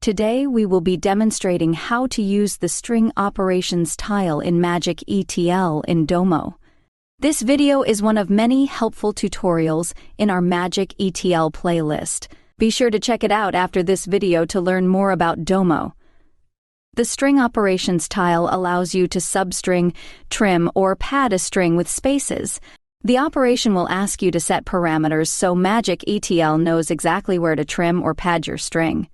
Today we will be demonstrating how to use the string operations tile in Magic ETL in Domo. This video is one of many helpful tutorials in our Magic ETL playlist. Be sure to check it out after this video to learn more about Domo. The string operations tile allows you to substring, trim, or pad a string with spaces. The operation will ask you to set parameters so Magic ETL knows exactly where to trim or pad your string.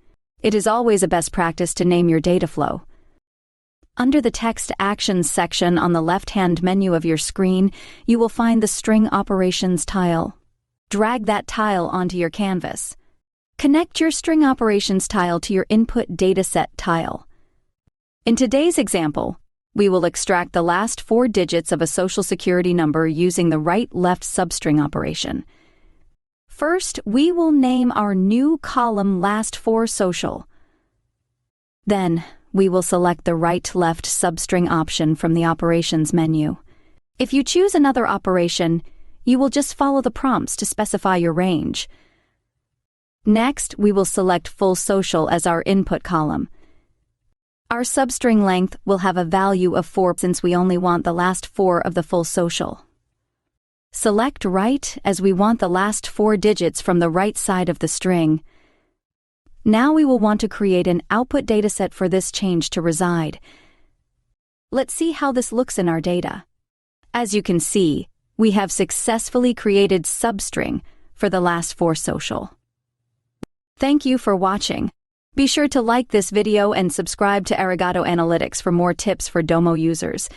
It is always a best practice to name your data flow. Under the Text Actions section on the left-hand menu of your screen, you will find the String Operations tile. Drag that tile onto your canvas. Connect your String Operations tile to your Input Dataset tile. In today's example, we will extract the last 4 digits of a Social Security number using the right-left substring operation. First, we will name our new column Last 4 Social. Then, we will select the right-left substring option from the Operations menu. If you choose another operation, you will just follow the prompts to specify your range. Next, we will select Full Social as our input column. Our substring length will have a value of 4 since we only want the last 4 of the full social. Select Right as we want the last 4 digits from the right side of the string. Now we will want to create an output dataset for this change to reside. Let's see how this looks in our data. As you can see, we have successfully created substring for the last 4 social. Thank you for watching. Be sure to like this video and subscribe to Arigato Analytics for more tips for Domo users.